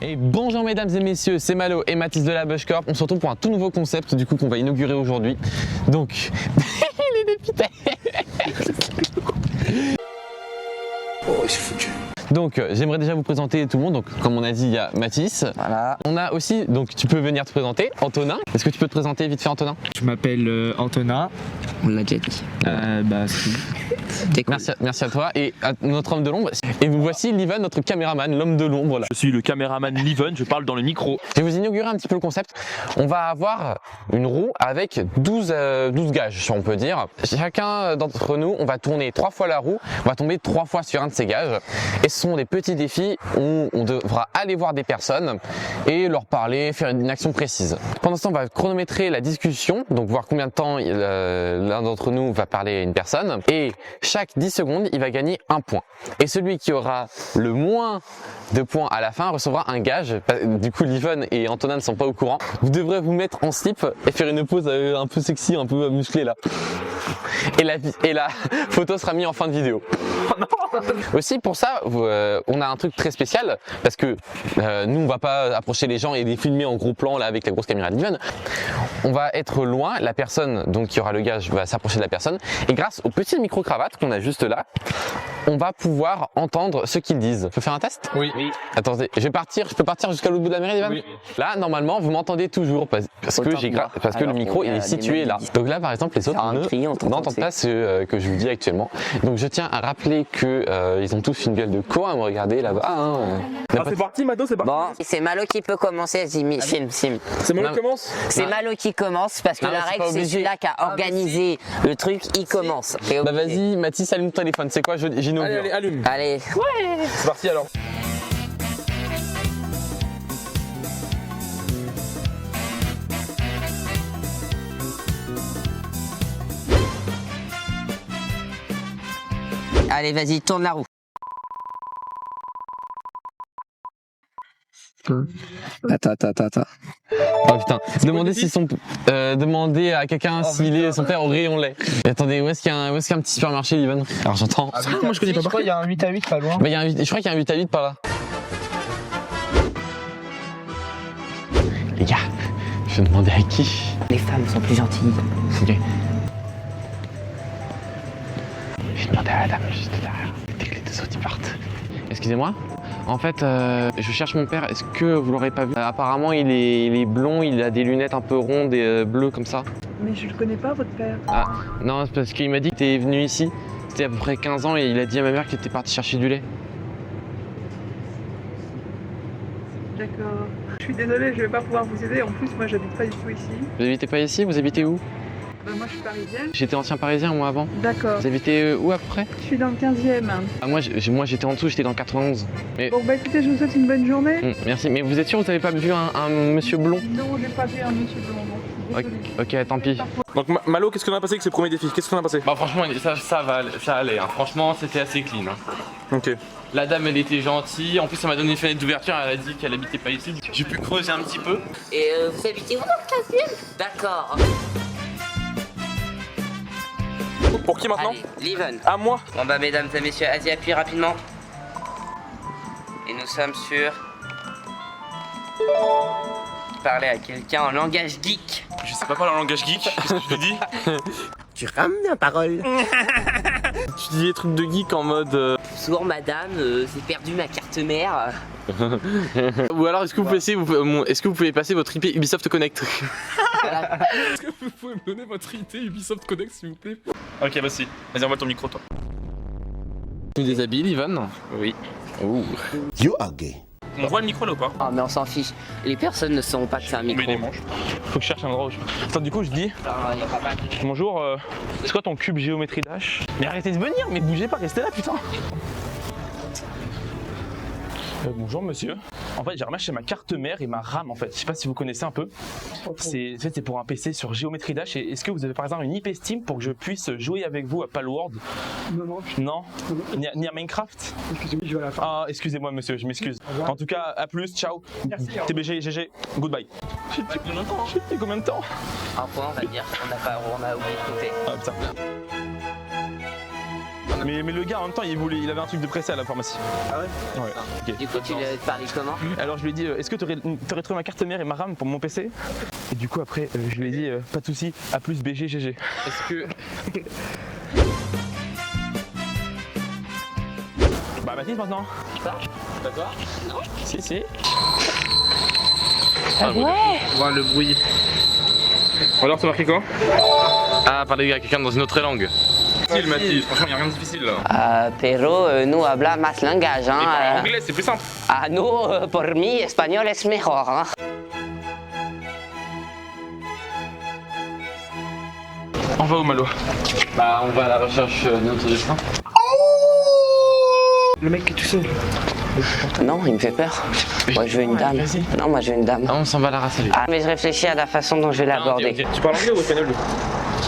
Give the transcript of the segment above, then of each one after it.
Et bonjour mesdames et messieurs, c'est Malo et Mathis de la Bush Corp. On se retrouve pour un tout nouveau concept du coup qu'on va inaugurer aujourd'hui. Donc, il est dépité. Oh, c'est foutu. Donc j'aimerais déjà vous présenter tout le monde. Donc comme on a dit, il y a Mathis. Voilà. On a aussi, donc tu peux venir te présenter, Antonin. Est-ce que tu peux te présenter vite fait, Antonin? Je m'appelle Antonin. On l'a déjà dit. Cool. Merci à toi et à notre homme de l'ombre. Et vous voici Livan, notre caméraman, l'homme de l'ombre là. Je suis le caméraman Livan, je parle dans le micro. Je vais vous inaugurer un petit peu le concept. On va avoir une roue avec 12 gages, si on peut dire. Chacun d'entre nous, on va tourner 3 fois la roue, on va tomber 3 fois sur un de ces gages. Et ce sont des petits défis où on devra aller voir des personnes et leur parler, faire une action précise. Pendant ce temps, on va chronométrer la discussion, donc voir combien de temps l'un d'entre nous va parler à une personne. Et chaque 10 secondes, il va gagner un point. Et celui qui aura le moins de points à la fin recevra un gage. Du coup, Livan et Antonin ne sont pas au courant. Vous devrez vous mettre en slip et faire une pose un peu sexy, un peu musclée là. Et la photo sera mise en fin de vidéo. Aussi pour ça, on a un truc très spécial parce que nous on va pas approcher les gens et les filmer en gros plan là avec la grosse caméra de Livan. On va être loin, la personne donc qui aura le gage va s'approcher de la personne et grâce au petit micro-cravate qu'on a juste là, on va pouvoir entendre ce qu'ils disent. Je peux faire un test? Oui. Attendez, je peux partir jusqu'à l'autre bout de la mairie, Livan? Oui. Là normalement vous m'entendez toujours parce que le micro il est situé là. Donc là par exemple les autres n'entendent pas ce que je vous dis actuellement. Donc je tiens à rappeler que ils ont tous une gueule de con à me regarder là-bas. C'est parti, Mado, c'est parti. Bon, c'est Malo qui peut commencer. Film. C'est Malo qui commence. C'est Malo qui commence parce que Non, la c'est règle pas c'est obligé. celui-là qui a organisé le truc, il commence. Bah vas-y Mathis, allume ton téléphone, c'est quoi, j'inaugure. Allez, allume. Allez. C'est parti alors. Allez, vas-y, tourne la roue. Attends. Oh putain, demandez à quelqu'un s'il est son père au rayon lait. Et attendez, où est-ce qu'il y a un petit supermarché, Livan? Alors j'entends. Moi je connais pas. Il y a un 8 à 8 pas loin. Bah je crois qu'il y a un 8 à 8 par là. Les gars, je vais demander à qui? Les femmes sont plus gentilles. Ok. Je vais demander à la dame juste derrière. Dès que les deux autres ils partent. Excusez-moi. En fait, je cherche mon père. Est-ce que vous l'aurez pas vu? Apparemment, il est blond, il a des lunettes un peu rondes et bleues comme ça. Mais je le connais pas, votre père. Ah, non, c'est parce qu'il m'a dit que t'es venu ici. C'était à peu près 15 ans et il a dit à ma mère qu'il était parti chercher du lait. D'accord. Je suis désolée, je vais pas pouvoir vous aider. En plus, moi, j'habite pas du tout ici. Vous habitez pas ici? Vous habitez où? Moi, je suis parisienne. J'étais ancien parisien moi avant. D'accord. Vous habitez où après? Je suis dans le 15e. Ah, moi j'étais en dessous, j'étais dans le 91. Mais... Bon, bah écoutez, je vous souhaite une bonne journée. Merci, mais vous êtes sûr que vous avez pas vu un monsieur blond? Non, j'ai pas vu un monsieur blond. Non. Ok, tant pis. Donc Malo, qu'est-ce qu'on a passé avec ces premiers défis? Qu'est-ce qu'on a passé? Bah franchement, ça allait. Hein. Franchement, c'était assez clean. Hein. Ok. La dame, elle était gentille. En plus, elle m'a donné une fenêtre d'ouverture. Elle a dit qu'elle habitait pas ici. J'ai pu creuser un petit peu. Et vous habitez où dans le 15e? D'accord. Pour qui maintenant? Allez, Livan. À moi. Bon bah mesdames et messieurs, vas-y appuie rapidement. Et nous sommes sur... Parler à quelqu'un en langage geek. Je sais pas parler en langage geek. Qu'est-ce que je te dis? Tu rames la parole. Tu dis des trucs de geek en mode. Souvent madame, j'ai perdu ma carte mère. Ou alors, est-ce que vous pouvez passer votre IP Ubisoft Connect? Est-ce que vous pouvez me donner votre IT Ubisoft Connect s'il vous plaît? Ok, bah si. Vas-y, envoie ton micro toi. Tu déshabilles, Ivan? Oui. Ouh. You are gay. On voit le micro là ou pas? Oh mais on s'en fiche, les personnes ne sauront pas que c'est un micro. Mais les manches. Faut que je cherche un endroit où je... Attends, du coup je dis... Bonjour, c'est quoi ton cube géométrie dash? Mais arrêtez de venir, mais bougez pas, restez là putain. Bonjour monsieur. En fait j'ai ramassé ma carte mère et ma RAM en fait. Je sais pas si vous connaissez un peu. C'est pour un PC sur Géométrie Dash. Et est-ce que vous avez par exemple une IP Steam pour que je puisse jouer avec vous à Palworld? Non. Non. Ni à Minecraft? Excusez-moi, je vais à la fin. Ah excusez-moi monsieur, je m'excuse. En tout cas à plus, ciao. Merci. TBG, GG, goodbye. J'ai dit combien de temps? Un point on va dire, on a oublié de compter. Ah putain. Mais le gars en même temps il avait un truc de pressé à la pharmacie. Ah ouais? Ouais. Ok. Du coup, tu lui as parlé comment? Alors je lui ai dit est-ce que tu aurais trouvé ma carte mère et ma RAM pour mon PC? Et du coup après je lui ai dit pas de soucis, A plus BG GG. Est-ce que... Bah Mathis maintenant. D'accord. Si. Ah ouais. On voit le bruit. Alors c'est marqué quoi? Ah, parler à quelqu'un dans une autre langue. Difficile Mathis, franchement y a rien de difficile là. Pero nous hablamos langage, hein. En anglais c'est plus simple. Ah, nous, pour mí, espagnol es mejor, hein. On va où Malo? Bah, on va à la recherche de notre destin. Le mec qui est tout seul. Non, il me fait peur. Moi, je veux une dame. Non, moi, je veux une dame. Ah, on s'en va à la race à lui. Ah, mais je réfléchis à la façon dont je vais l'aborder. Tu parles anglais ou espagnol?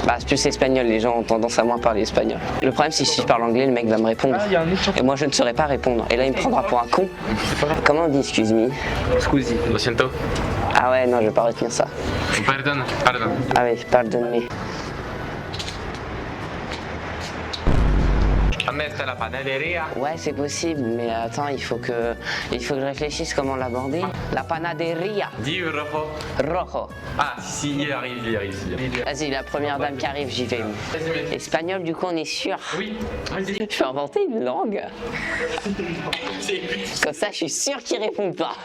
Bah, c'est plus espagnol, les gens ont tendance à moins parler espagnol. Le problème, c'est que si je parle anglais, le mec va me répondre. Ah, il y a un autre. Et moi, je ne saurais pas répondre. Et là, il me prendra pour un con. Comment on dit excuse me? Scusi. Lo siento. Ah ouais, non, je vais pas retenir ça. Pardon. Ah oui, pardonne-moi. Hasta la panaderia. Ouais, c'est possible, mais attends, il faut que je réfléchisse comment l'aborder. La panaderia. Dis rojo. Rojo. Ah, si, il arrive. Vas-y, la première dame qui arrive, j'y vais. Espagnol, du coup, on est sûr. Oui, vas-y. Je vais inventer une langue. Comme ça, je suis sûr qu'ils répondent pas.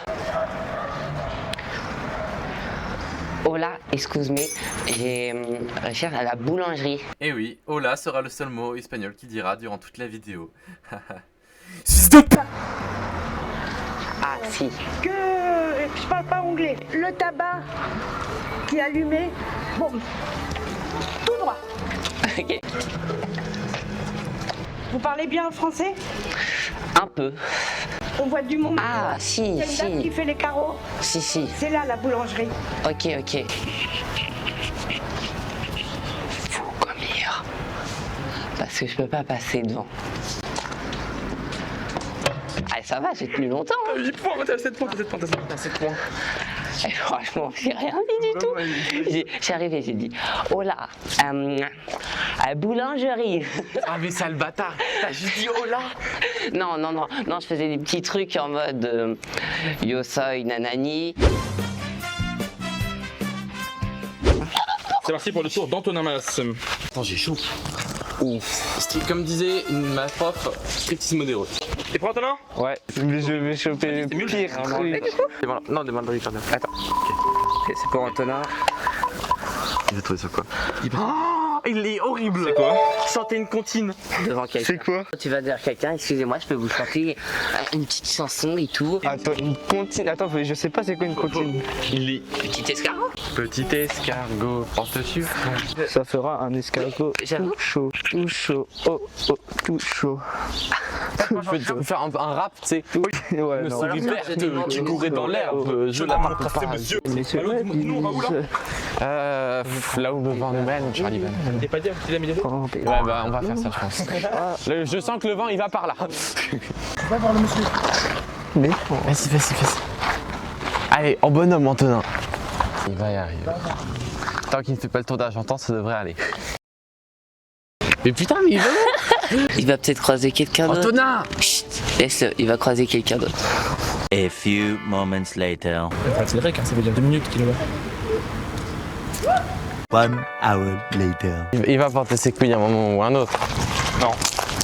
Hola, excuse-moi, j'ai recherche à la boulangerie. Et oui, hola sera le seul mot espagnol qu'il dira durant toute la vidéo. Fils de p***. Ah, si. Que je parle pas anglais. Le tabac qui est allumé, bon, tout droit. Ok. Vous parlez bien français? Un peu. On voit du monde. Ah, si, Il y a une dame qui si. fait les carreaux. Si. C'est là la boulangerie. Ok. Faut combien? Parce que je peux pas passer devant. Ah, ça va, j'ai tenu longtemps. Hein. 8 points, t'as 7 points. Et franchement, j'ai rien dit du tout. J'ai arrivé, j'ai dit, oh là, boulangerie. Ah, mais sale bâtard. T'as juste dit oh là. Non, je faisais des petits trucs en mode yo soy nanani. C'est parti pour le tour d'Antonin Mas. Attends, j'ai chaud. Ouf. Comme disait ma prof, striptease modéré. T'es prêt Antonin? Ouais, mais je vais choper le mieux, pire. Non, demande-lui, pardon. Attends. C'est pour Antonin. Il va trouver ça quoi? Oh, il est horrible. C'est quoi? Chanter une comptine. Devant quelqu'un. C'est quoi? Tu vas dire quelqu'un, excusez-moi, je peux vous chanter une petite chanson et tout. Attends, une comptine. Attends, je sais pas c'est quoi une comptine. Il est Petit escargot. petit escargot, porte sur. Ça fera un escargot J'avoue. tout chaud, oh, tout chaud. Je peux te faire un rap, tu sais. Ouais, Le non. son alors, du je père demande qui une courait dans l'herbe. Je la monsieur. Mais c'est Allô, vrai, nous, on va où, là? Là où me vent nous mène, Charlie Ben. T'es pas dit un petit ami de Ouais, bah on va faire ça, je pense. Je sens que le vent il va par là. Mais Vas-y. Allez, en bonhomme, Antonin. Il va y arriver. Tant qu'il ne fait pas le tour d'Argentan, ça devrait aller. Mais putain, mais il va où? Il va peut-être croiser quelqu'un d'autre. Antonin! Chut, laisse-le, il va croiser quelqu'un d'autre. A few moments later. c'est vrai car ça fait déjà 2 minutes qu'il est là. 1 hour later. Il va porter ses couilles à un moment ou à un autre.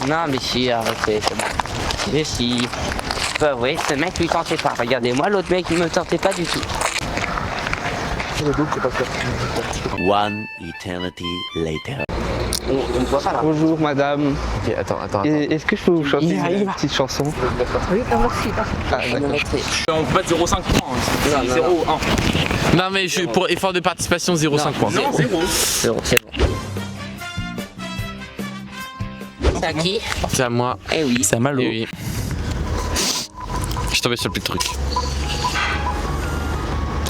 Non, mais si, arrêtez, c'est bon. Mais si. Bah oui, ce mec lui tentait pas. Regardez-moi, l'autre mec il me tentait pas du tout. 1 eternity later. On me voit pas là. Bonjour madame. Ok, attends. Est-ce que je peux vous chanter Il une va. petite chanson? Oui, merci. Ah, d'accord. On peut pas 0,5 points. Non, 0,1. Non, mais pour effort de participation, 0,5 points. Non, 0. C'est bon. C'est à qui? C'est à moi. Eh oui. C'est Malo. Eh oui. Je suis tombé sur le plus de trucs.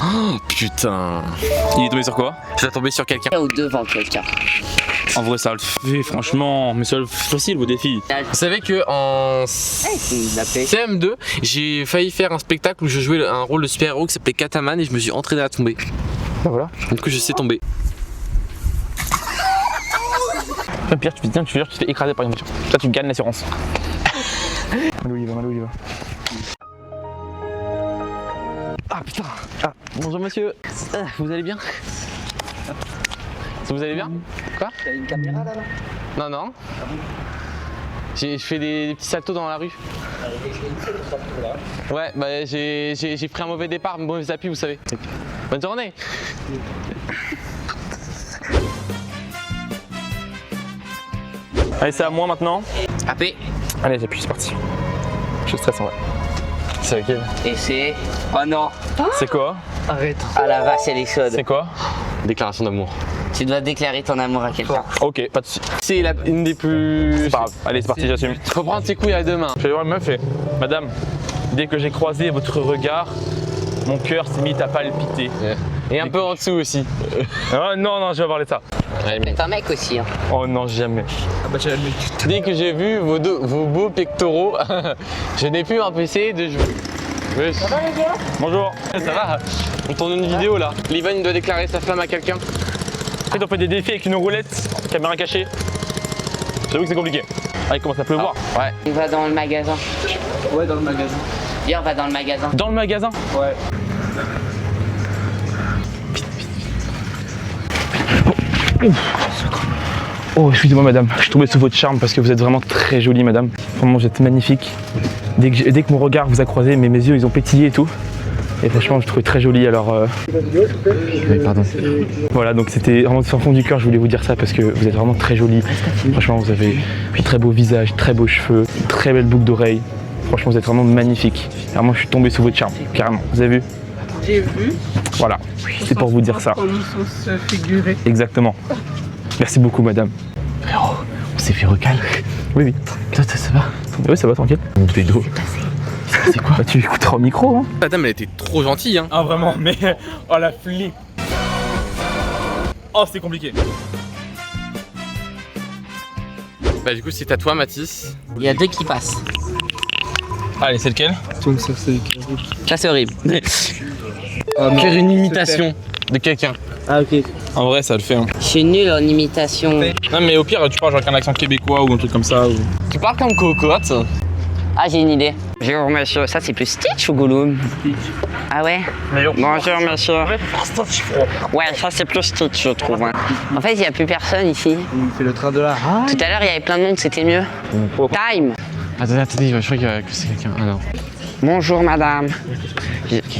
Oh putain. Il est tombé sur quoi? Je suis tombé sur quelqu'un. Ou devant quelqu'un. En vrai, ça le fait, franchement. Mais c'est facile vos défis. Vous savez que en CM2, j'ai failli faire un spectacle où je jouais un rôle de super-héros qui s'appelait Kataman et je me suis entraîné à tomber. Voilà. Du coup, je sais tomber. Même pire, tu te fais écraser par une voiture. Toi, tu gagnes l'assurance. Malou, il va. Ah putain. Ah, bonjour monsieur. Vous allez bien? Vous allez bien? Quoi? T'as une caméra là? Non. Je fais des petits saltos dans la rue. Ouais, bah j'ai pris un mauvais départ, mauvais appui, vous savez. Bonne journée. Allez, c'est à moi maintenant. AP. Allez, j'appuie, c'est parti. Je suis stressant, ouais. C'est lequel? Et c'est... Oh non. C'est quoi? Arrête. Ah la vache, elle est chaude. C'est quoi? Déclaration d'amour. Tu dois déclarer ton amour à quelqu'un. Ok, pas de soucis. C'est une des plus... C'est pas grave. Allez, c'est parti, j'assume. Faut prendre ses couilles à deux mains. Je vais voir une meuf et... Madame, dès que j'ai croisé votre regard, mon cœur s'est mis à palpiter. Et un peu en dessous aussi. Ah, non, je vais parler de ça. C'est un mec aussi. Hein. Oh non, jamais. Ah bah tu l'as le mec. Dès que j'ai vu vos beaux pectoraux, je n'ai pu m'empêcher de jouer. Oui. Ça va les gars? Bonjour. Ça va? On tourne une vidéo là. Livan doit déclarer sa flamme à quelqu'un. Après, on fait des défis avec une roulette, caméra cachée. J'avoue que c'est compliqué. Ah, il commence à pleuvoir. Ouais. On va dans le magasin. Ouais, dans le magasin. Viens, on va dans le magasin. Dans le magasin? Ouais. Oh, excusez-moi madame, je suis tombé sous votre charme parce que vous êtes vraiment très jolie madame. Vraiment, vous êtes magnifique. Dès que mon regard vous a croisé, mes yeux ils ont pétillé et tout. Et franchement, je trouvais très jolie, alors... Oui, pardon. Voilà, donc c'était vraiment sans fond du cœur, je voulais vous dire ça parce que vous êtes vraiment très jolie. Franchement, vous avez un très beau visage, très beaux cheveux, très belle boucle d'oreille. Franchement, vous êtes vraiment magnifique. Vraiment, je suis tombé sous votre charme, carrément. Vous avez vu? J'ai vu. Voilà, c'est pour vous dire ça. Comme sauce figurée. Exactement. Merci beaucoup, madame. Frérot, on s'est fait recal. Oui. Toi, ça va? Oui, ça va, tranquille. Mon pédo. C'est quoi? Bah, tu écouteras au micro, hein. La dame, elle était trop gentille, hein. Ah, vraiment, mais... Oh, la flip. Oh, c'est compliqué. Bah, du coup, c'est à toi, Mathis. Il y a deux qui passent. Allez, c'est lequel? Ça c'est horrible. Faire une imitation de quelqu'un. Ah ok. En vrai, ça le fait, hein. Je suis nul en imitation. Non, mais au pire, tu parles genre avec un accent québécois ou un truc comme ça. Ou... Tu parles comme Cocotte. Ah j'ai une idée. Bonjour monsieur, ça c'est plus Stitch ou Gollum? Ah ouais? Bonjour monsieur. Ouais, ça c'est plus Stitch je trouve. Hein. En fait il n'y a plus personne ici. C'est le train de la... Tout à l'heure il y avait plein de monde, c'était mieux. Time. Attendez, je crois que c'est quelqu'un. Ah non. Bonjour madame.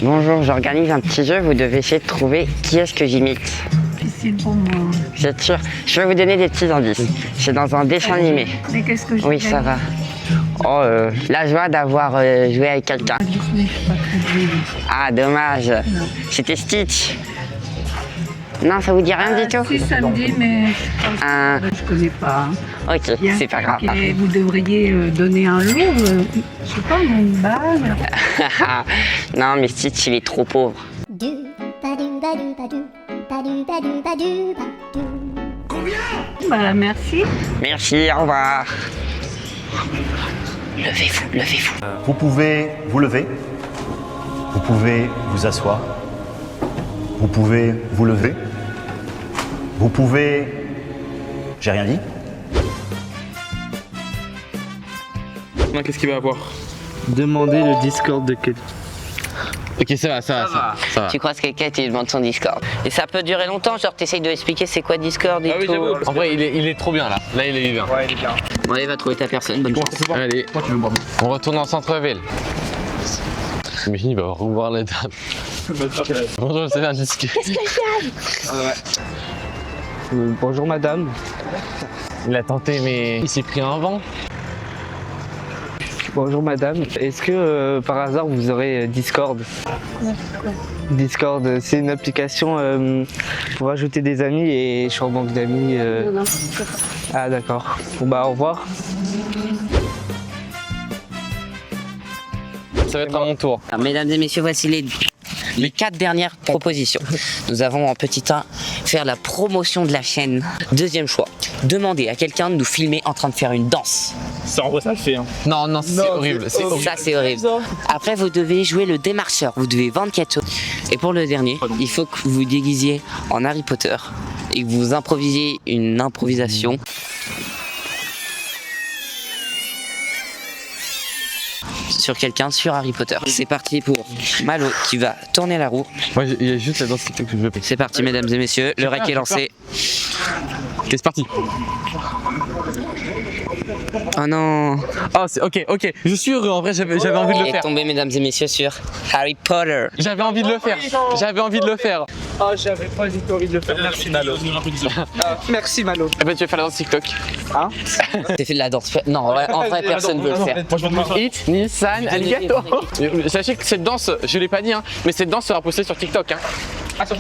Bonjour, j'organise un petit jeu, vous devez essayer de trouver qui est-ce que j'imite. Difficile pour moi. Vous êtes sûr? Je vais vous donner des petits indices. C'est dans un dessin animé. Mais qu'est-ce que je Oui, ça va. Oh, la joie d'avoir joué avec quelqu'un. Disney, je suis pas très douée. Ah, dommage. C'était Stitch. Non, ça vous dit rien du tout? Si, ça me dit, mais Ah, je connais pas. ok, Bien. c'est pas grave. Et vous devriez donner un lot, je sais pas, une balle. Non, mais Stitch, il est trop pauvre. Bah, merci. Merci, au revoir. Levez-vous. Vous pouvez vous lever, vous pouvez vous asseoir, vous pouvez vous lever, vous pouvez... J'ai rien dit. Non, qu'est-ce qu'il va avoir? Demander le Discord de quelqu'un. Ok, ça va. Tu croises quelqu'un et tu lui demandes son Discord. Et ça peut durer longtemps, genre t'essayes de expliquer c'est quoi Discord et Ah oui, tout. j'avoue. En vrai, il est trop bien là. Là, il est bien. Ouais, il est bien. Bon, allez, va trouver ta personne, bonne chance. Allez, Toi, tu veux boire. on retourne en centre-ville. Imagine, il va revoir la dame. Bonjour, c'est un disque. Bonjour madame. Il a tenté, mais il s'est pris un vent. Bonjour madame. Est-ce que par hasard vous aurez Discord? Discord, c'est une application pour ajouter des amis et je suis en banque d'amis. Non, Ah d'accord. Bon bah au revoir. Ça va être à mon tour. Alors, mesdames et messieurs, voici les 4 dernières propositions. Nous avons en petit 1, faire la promotion de la chaîne. Deuxième choix, demander à quelqu'un de nous filmer en train de faire une danse. Ça, en vrai, ça le fait, hein. Non, c'est horrible. C'est horrible. Ça, c'est horrible. Après, vous devez jouer le démarcheur. Vous devez vendre quelque chose. Et pour le dernier, il faut que vous vous déguisiez en Harry Potter et que vous improvisiez une improvisation sur quelqu'un sur Harry Potter. C'est parti pour Malo qui va tourner la roue. Moi, il y a juste la danse TikTok que je veux. C'est parti, mesdames et messieurs, le rec est lancé. Ok, c'est parti. Oh non. Oh, c'est ok. Je suis heureux, en vrai, j'avais envie de le Il est faire. tombé, mesdames et messieurs, sur Harry Potter. J'avais envie de le faire. Oh, j'avais pas du tout envie de le faire. Merci Malo. Merci Malo. Eh ben, tu vas faire la danse TikTok. Hein? T'as fait de la danse. Non, en vrai, personne veut le faire. Hit, Nissan, Alligator. Sachez que cette danse, je l'ai pas dit, hein, mais cette danse sera postée sur TikTok. Hein.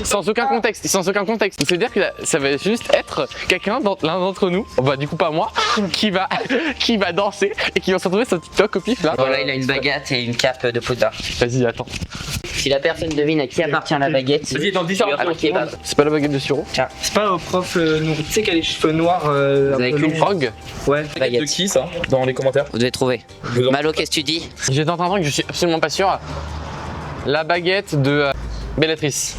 Sans aucun contexte. C'est-à-dire que ça va juste être quelqu'un, l'un d'entre nous, bah du coup pas moi, qui va danser et qui va se retrouver sur TikTok au pif là. Voilà, il a une baguette et une cape de poudre. Vas-y, attends. Si la personne devine à qui appartient la baguette, Vas-y, dans 10 tu lui offres un kebab. C'est pas la baguette de Suro. Tiens, C'est pas au prof, tu sais qu'elle a les cheveux noirs. avez un peu cru longs. Frog. Ouais. baguette. De qui ça? Dans les commentaires. Vous devez trouver. Malo, qu'est-ce que tu dis? J'étais en train de dire que je suis absolument pas sûr. La baguette de Bellatrix.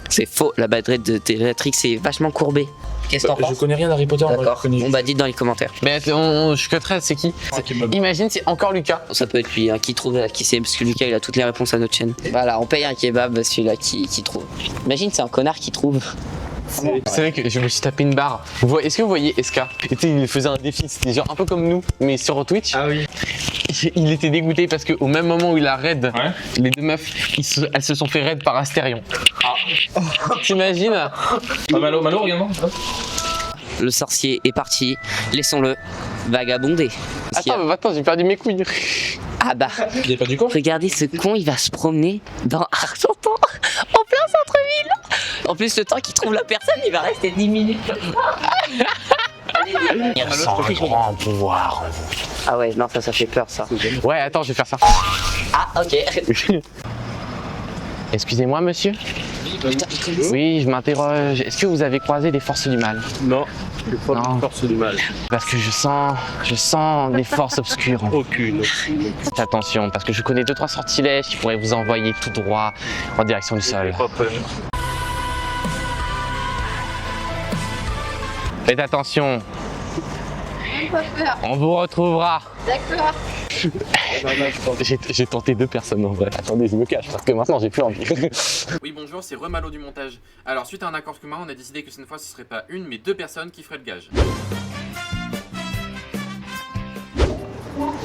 C'est faux, la baguette de Bellatrix est vachement courbée. Qu'est-ce que t'en Je penses? connais rien d'Harry Potter. D'accord, bon bah dites dans les commentaires. Mais je connaîtrais, c'est qui? Imagine, c'est encore Lucas. Ça peut être lui, hein, qui trouve, qui sait, parce que Lucas il a toutes les réponses à notre chaîne. Voilà, on paye un kebab, celui-là qui trouve. Imagine, c'est un connard qui trouve. C'est vrai que je me suis tapé une barre. Est-ce que vous voyez Eska? Et tu sais, il faisait un défi, c'était genre un peu comme nous, mais sur Twitch. Ah oui. Il était dégoûté parce qu'au même moment où il a raid, les deux meufs, elles se sont fait raid par Astérion. T'imagines? Malo, regarde. Le sorcier est parti, laissons-le vagabonder. Attends, j'ai perdu mes couilles. Ah bah, Il est pas du coup. regardez ce con, il va se promener dans Argentan, en plein centre-ville. En plus, le temps qu'il trouve la personne, il va rester 10 minutes. Sans grand pouvoir. Ah ouais, non, ça fait peur, ça. Ouais, attends, je vais faire ça. Ah, ok. Excusez-moi, monsieur. Oui, je m'interroge. Est-ce que vous avez croisé des forces du mal? Non, je pas Non. de force du mal. Parce que je sens des forces obscures. Aucune. Faites attention, parce que je connais 2-3 sortilèges qui pourraient vous envoyer tout droit en direction du sol. Pas peur. Faites attention. On vous retrouvera. D'accord. J'ai tenté 2 personnes en vrai. Attendez, je me cache parce que maintenant j'ai plus envie. Oui, bonjour, c'est Remalo du montage. Alors, suite à un accord commun, on a décidé que cette fois, ce serait pas une, mais 2 personnes qui feraient le gage.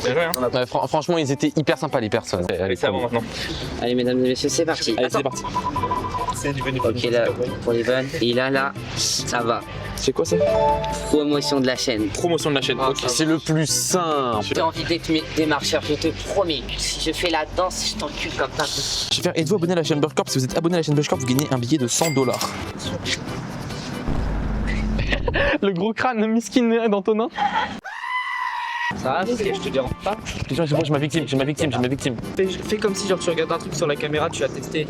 C'est vrai, hein. Ouais, franchement, ils étaient hyper sympas les personnes. Allez, c'est avant maintenant. Allez, mesdames et messieurs, c'est parti. Allez, c'est parti. Ok, là, pour les bonnes. Et là, ça va. C'est quoi ça? Promotion de la chaîne. Promotion de la chaîne. Ok. C'est le plus simple. J'ai envie d'être des marcheurs, je te promets. Si je fais la danse, je t'encule comme ça. Je vais faire êtes-vous abonné à la chaîne Bushcorp? Si vous êtes abonné à la chaîne Bushcorp, vous gagnez un billet de $100. Le gros crâne miskin d'Antonin. Ça va, ok, je te dérange pas. J'ai ma victime. Fais comme si genre tu regardes un truc sur la caméra, tu vas tester.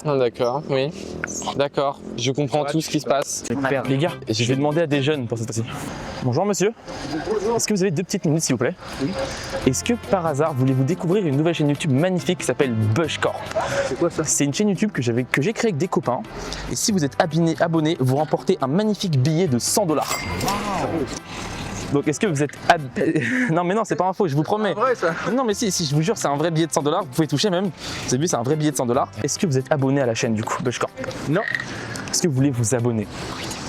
D'accord, oui. D'accord, je comprends tout ce qui se passe. Les gars, je vais demander à des jeunes pour cette fois-ci. Bonjour monsieur. Est-ce que vous avez 2 petites minutes s'il vous plaît? Oui. Est-ce que par hasard voulez-vous découvrir une nouvelle chaîne YouTube magnifique qui s'appelle Bushcorp? C'est quoi ça? C'est une chaîne YouTube que j'ai créée avec des copains. Et si vous êtes abonné, vous remportez un magnifique billet de $100. Wow. Donc est-ce que vous êtes Non mais non, c'est pas un faux, je vous promets. C'est vrai ça? Non mais si, je vous jure, c'est un vrai billet de $100, vous pouvez toucher même. Vous avez vu, c'est un vrai billet de $100. Est-ce que vous êtes abonné à la chaîne du coup, Bushcorp? Non. Est-ce que vous voulez vous abonner?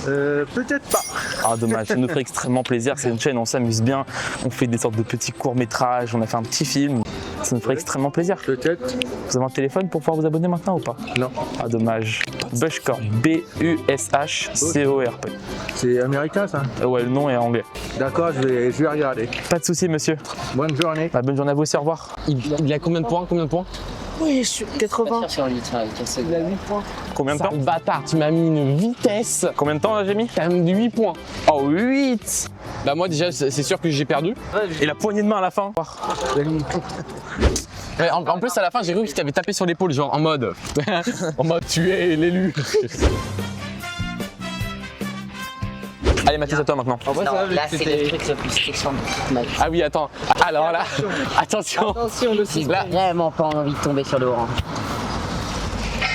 Peut-être pas. Ah dommage, ça nous ferait extrêmement plaisir, c'est une chaîne, on s'amuse bien, on fait des sortes de petits courts-métrages, on a fait un petit film, ça nous ferait extrêmement plaisir. Peut-être. Vous avez un téléphone pour pouvoir vous abonner maintenant ou pas? Non. Ah dommage. Bushcorp, B-U-S-H-C-O-R-P. C'est américain ça? Ouais, le nom est anglais. D'accord, je vais regarder. Pas de soucis monsieur. Bonne journée. Bah, bonne journée à vous aussi, au revoir. Il a combien de points? Oui, je suis 80. Sur lui, ça, Il a 8 points. Combien de temps? Sale bâtard, tu m'as mis une vitesse. Combien de temps là j'ai mis? T'as mis 8 points. Oh 8. Bah moi déjà, c'est sûr que j'ai perdu. Et la poignée de main à la fin? Ouais, en plus à la fin, j'ai cru qu'il t'avait tapé sur l'épaule, genre en mode tu es l'élu. Allez Mathis, à toi maintenant. En vrai, ça va, Non, là, c'est c'était- le truc le plus stressant de toute ma vie. Ah oui, attends. Alors là, attention. Attention le 6. Là, J'ai vraiment pas envie de tomber sur le orange.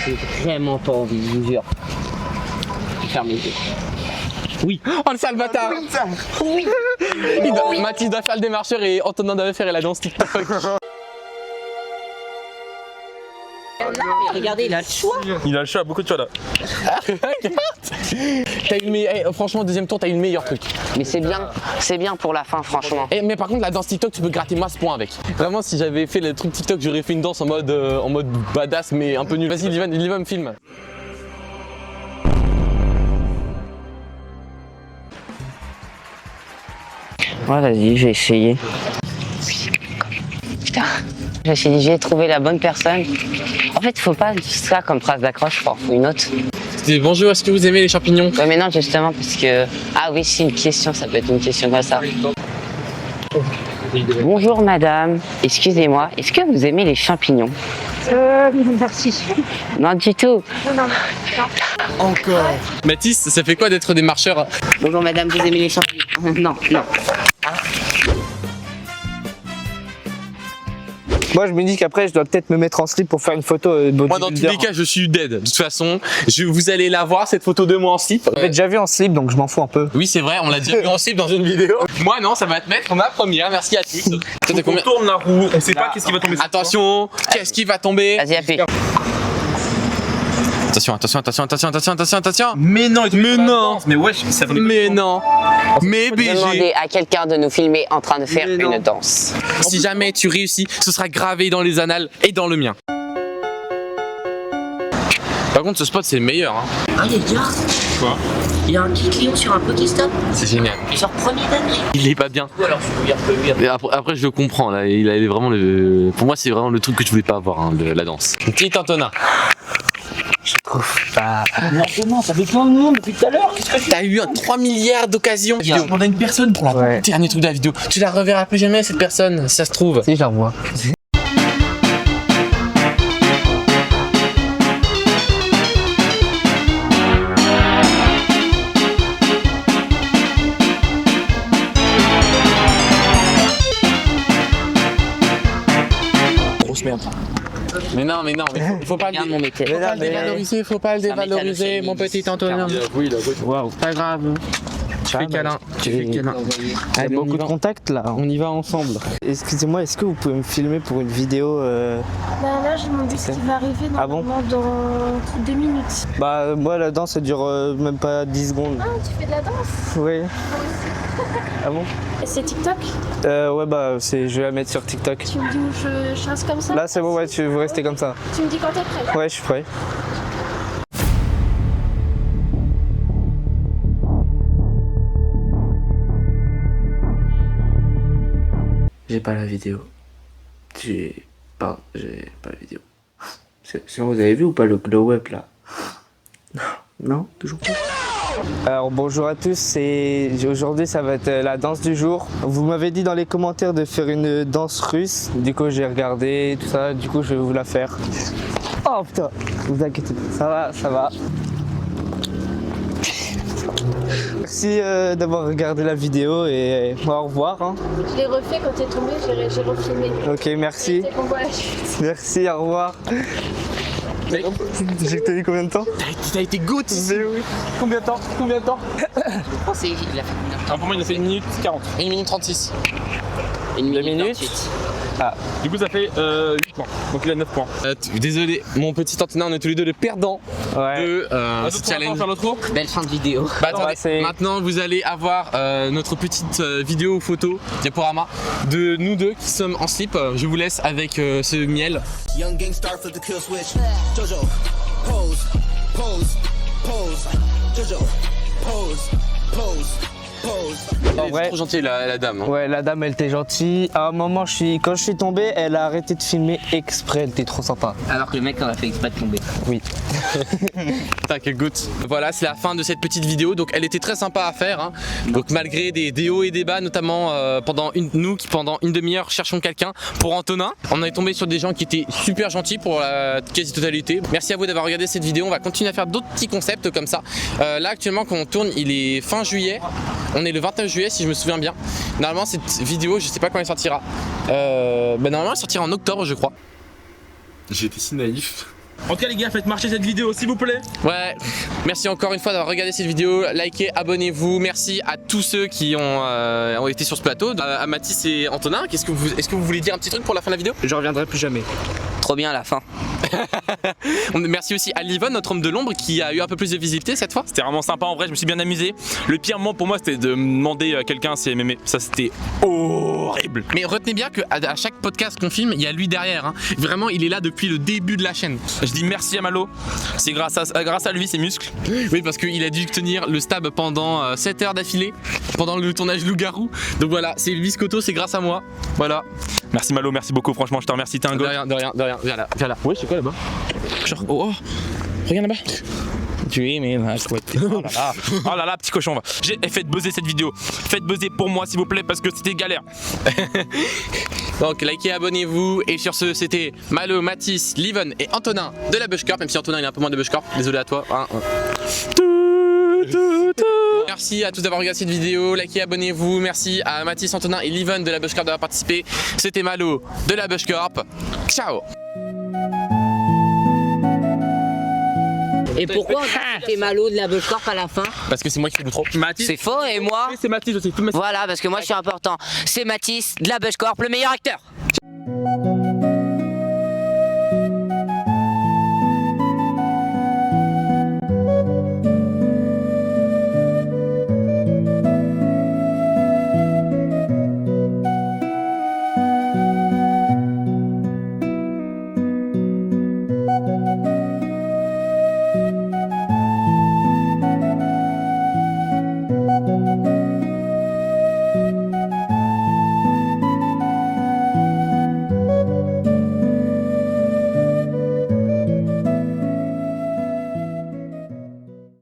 J'ai vraiment pas envie, je vous jure. Ferme les yeux. oui. Oh le sale bâtard. Oui. Mathis doit faire le démarcheur et Antonin doit faire la danse TikTok. Regardez, il a le choix. Il a le choix, beaucoup de choix là. T'as eu franchement, deuxième tour, t'as eu le meilleur truc. Mais c'est bien pour la fin, franchement. Mais par contre, la danse TikTok, tu peux gratter masse points avec. Vraiment, si j'avais fait le truc TikTok, j'aurais fait une danse en mode badass, mais un peu nul. Vas-y, Livan, me filme. Ouais, vas-y, je vais essayer. Putain, je me suis dit, j'ai trouvé la bonne personne. En fait, faut pas ça comme phrase d'accroche, faut une autre. Bonjour, est-ce que vous aimez les champignons? Ouais, mais non, justement, parce que... Ah oui, c'est une question, ça peut être une question comme ça. Bonjour madame, excusez-moi, est-ce que vous aimez les champignons? Merci. Non du tout. Non. Encore. Mathis, ça fait quoi d'être des marcheurs? Bonjour madame, vous aimez les champignons? Non. Moi, je me dis qu'après, je dois peut-être me mettre en slip pour faire une photo. Moi, dans tous les cas, je suis dead. De toute façon, vous allez la voir, cette photo de moi en slip. On l'a déjà vu en slip, donc je m'en fous un peu. Oui, c'est vrai, on l'a déjà vu en slip dans une vidéo. Moi, non, ça va te mettre ma première. Merci à tous. On tourne la roue, on sait pas qu'est-ce qui va tomber. Attention, qu'est-ce qui va tomber? Vas-y, appuie. Attention. Mais non, mais wesh, ça va. Mais non. Mais BG. Demandez à quelqu'un de nous filmer en train de faire une danse. Si jamais tu réussis, ce sera gravé dans les annales et dans le mien. Par contre, ce spot, c'est le meilleur. Hein. Ah les gars. Quoi? Il y a un petit Clio sur un Pokestop. C'est génial. Genre premier d'année. Il est pas bien. Ou alors je regarde pas lui. Mais après, je le comprends. Là. Il est vraiment le... Pour moi, c'est vraiment le truc que je voulais pas avoir, hein, la danse. Petit Antonin. Je trouve pas. Comment ça fait plein de monde depuis tout à l'heure. Qu'est-ce que tu... T'as eu 3 milliards d'occasions. Je demande à une personne pour la Dernier truc de la vidéo. Tu la reverras plus jamais, cette personne, si ça se trouve. Si, je la revois. grosse merde. Mais non, faut pas le dévaloriser, faut pas le dévaloriser, mon petit Antonin. Waouh, pas grave. Tu fais câlin. Il y a beaucoup de contacts là. On y va ensemble. Excusez-moi, est-ce que vous pouvez me filmer pour une vidéo Bah là, j'ai mon bus qui va arriver normalement dans 2 minutes. Bah moi la danse ça dure même pas 10 secondes. Ah, tu fais de la danse? Oui. Ah bon? Et c'est TikTok? Ouais bah je vais la mettre sur TikTok. Tu me dis où je reste comme ça? Là c'est bon, ouais, vous restez comme ça. Tu me dis quand t'es prêt? Ouais, je suis prêt. J'ai pas la vidéo. J'ai pas la vidéo. Sinon, vous avez vu ou pas le glow up là? Non, toujours pas. Alors bonjour à tous, aujourd'hui ça va être la danse du jour. Vous m'avez dit dans les commentaires de faire une danse russe, du coup j'ai regardé tout ça, du coup je vais vous la faire. Oh putain, vous inquiétez pas, ça va. Merci d'avoir regardé la vidéo et au revoir. Hein. Je l'ai refait quand t'es tombé, j'ai refilmé. Ok, merci. Merci, au revoir. J'ai que t'as dit combien de temps? T'as été good ici. Oui. Combien de temps? Il a fait combien de temps? Pour moi, il a fait 1 minute 40. 1 minute 36. 1 minute 28. Ah, du coup, ça fait 8 points. Donc, il a 9 points. Désolé, mon petit Antonin, on est tous les deux les perdants de ce challenge. Belle fin de vidéo. Bah, attendez, maintenant vous allez avoir notre petite vidéo photo diaporama de nous deux qui sommes en slip. Je vous laisse avec ce miel. Young gangstar flip the kill switch. Jojo, pose, pose, pose. Jojo, pose, pose, pose. Elle est trop gentille la dame. Hein. Ouais, la dame elle était gentille. À un moment, quand je suis tombé, elle a arrêté de filmer exprès, elle était trop sympa. Alors que le mec aurait fait exprès de tomber. Oui. Putain, quelle goutte. Voilà, c'est la fin de cette petite vidéo. Donc elle était très sympa à faire. Hein. Donc malgré des hauts et des bas, notamment nous qui pendant une demi-heure cherchons quelqu'un pour Antonin. On est tombé sur des gens qui étaient super gentils pour la quasi-totalité. Merci à vous d'avoir regardé cette vidéo. On va continuer à faire d'autres petits concepts comme ça. Là actuellement quand on tourne, il est fin juillet. On est le 29 juillet si je me souviens bien. Normalement cette vidéo, je sais pas quand elle sortira. Normalement elle sortira en octobre je crois. J'ai été si naïf. En tout cas les gars, faites marcher cette vidéo s'il vous plaît. Ouais, merci encore une fois d'avoir regardé cette vidéo, likez, abonnez-vous, merci à tous ceux qui ont été sur ce plateau, à Mathis et Antonin. Est-ce que vous voulez dire un petit truc pour la fin de la vidéo? Je reviendrai plus jamais. Trop bien la fin. Merci aussi à Livon, notre homme de l'ombre, qui a eu un peu plus de visibilité cette fois. C'était vraiment sympa en vrai, je me suis bien amusé. Le pire moment pour moi c'était de demander à quelqu'un si elle m'aimait. Ça c'était horrible. Mais retenez bien qu'à chaque podcast qu'on filme, il y a lui derrière. Hein. Vraiment, il est là depuis le début de la chaîne. Je dis merci à Malo. C'est grâce à lui, ses muscles. Oui, parce qu'il a dû tenir le stab pendant 7 heures d'affilée, pendant le tournage Loup-Garou. Donc voilà, c'est Biscotto, c'est grâce à moi. Voilà. Merci Malo, merci beaucoup, franchement, je te remercie, t'es un gosse. De rien. Viens là. Ouais, c'est quoi là-bas? Genre, oh, regarde là-bas. Tu es, mais là, oh là là, petit cochon. Faites buzzer cette vidéo. Faites buzzer pour moi, s'il vous plaît, parce que c'était galère. Donc, likez, abonnez-vous. Et sur ce, c'était Malo, Mathis, Livon et Antonin de la Bush Corp. Même si Antonin, il est un peu moins de Bush Corp. Désolé à toi. Hein. Merci à tous d'avoir regardé cette vidéo. Likez, abonnez-vous. Merci à Mathis, Antonin et Livon de la Bush Corp d'avoir participé. C'était Malo de la Bush Corp. Ciao. Et pourquoi on fait Malo de la Bush Corp à la fin? Parce que c'est moi qui fais l'outro. C'est faux et moi? C'est Mathis aussi. Voilà, parce que moi je suis important. C'est Mathis de la Bush Corp, le meilleur acteur.